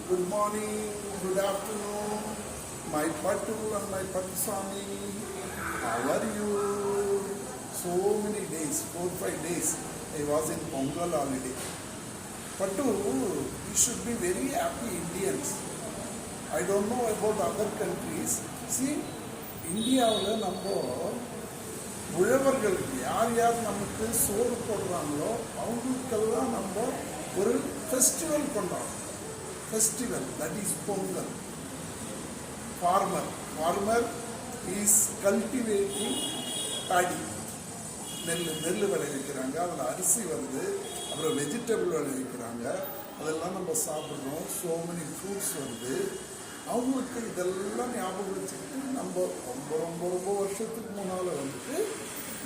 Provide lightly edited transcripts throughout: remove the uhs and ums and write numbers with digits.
Good morning, good afternoon, my Pattu and my Pattusami. How are you? So many days, 4-5 days, I was in Pongal holiday. Pattu, we should be very happy Indians. I don't know about other countries. See, இந்தியாவில் நம்ம உழவர்களுக்கு யார் யார் நமக்கு சோறு போடுறாங்களோ அவங்களுக்கெல்லாம் நம்ம ஒரு ஃபெஸ்டிவல் கொண்டாடுறோம். Festival that is Pongal. Farmer is cultivating paddy. நெல் விளைவிக்கிறாங்க, அதில் அரிசி வருது, அப்புறம் வெஜிடபிள் விளைவிக்கிறாங்க, அதெல்லாம் நம்ம சாப்பிட்றோம். ஸோ மெனி ஃப்ரூட்ஸ் வருது. அவங்களுக்கு இதெல்லாம் ஞாபகம் வச்சுக்கிட்டு நம்ம ரொம்ப ரொம்ப ரொம்ப வருஷத்துக்கு முன்னால் வந்துட்டு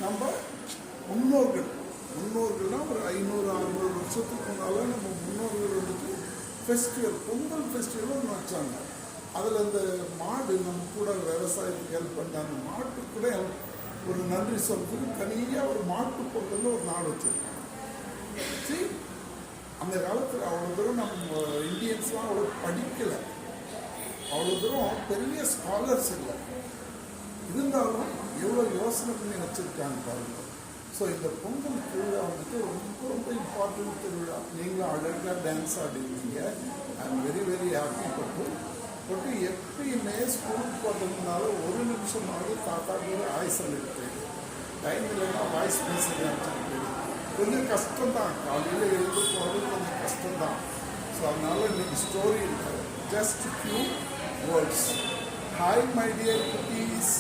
நம்ம முன்னோர்கள்லாம் ஒரு 500-600 வருஷத்துக்கு முன்னால் நம்ம முன்னோர்கள் வந்துட்டு ஃபெஸ்டிவல், பொங்கல் ஃபெஸ்டிவல் ஒன்று வச்சாங்க. அதில் இந்த மாடு நம்ம கூட விவசாயத்துக்கு ஹெல்ப் பண்ண அந்த மாட்டுக்கு கூட ஒரு நன்றி சொல்றதுக்கு தனியாக ஒரு மாட்டு பொங்கல்னு ஒரு நாடு வச்சுருக்காங்க. சரி, அந்த காலத்தில் அவ்வளோ தூரம் நம்ம இந்தியன்ஸ்லாம் அவ்வளோ படிக்கலை, அவ்வளோ தூரம் பெரிய ஸ்காலர்ஸ் இல்லை. இருந்தாலும் எவ்வளோ யோசனை பண்ணி வச்சுருக்காங்க பாருங்க. ஸோ இந்த பொங்கல் திருவிழா வந்துட்டு ரொம்ப ரொம்ப இம்பார்ட்டன்ட் திருவிழா. நீங்களும் அழகாக டான்ஸ் ஆடிருக்கீங்க. I am very very happy. But எப்பயுமே ஸ்கூலுக்கு போட்டதுனால ஒரு நிமிஷமாவது தாத்தாக்கு ஒரு ஆய் சொல்லிட்டு போயிடுது. டைம் இல்லைன்னா வாய்ஸ் பேசுகிறேன் கொஞ்சம் கஷ்டம்தான். காலையில் எழுந்து போகிறது கொஞ்சம் கஷ்டம்தான். ஸோ அதனால இன்னைக்கு ஸ்டோரி இருக்கு. Just few words. Hi my dear குட்டீஸ்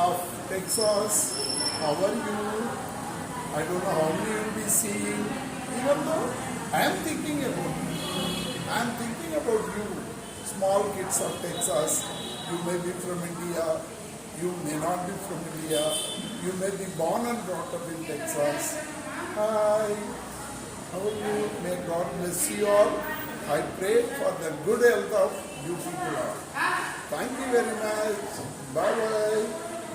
of Texas, how are you? I don't know how many you will be seeing. Even though I am thinking about you, small kids of Texas. You may be from India, you may not be from India, you may be born and brought up in Texas. Hi, how are you? May God bless you all. I pray for the good health of you people all. Thank you very much. Bye bye.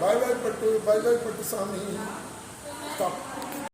Bye bye Pattu. Bye bye Pattusami. Stop.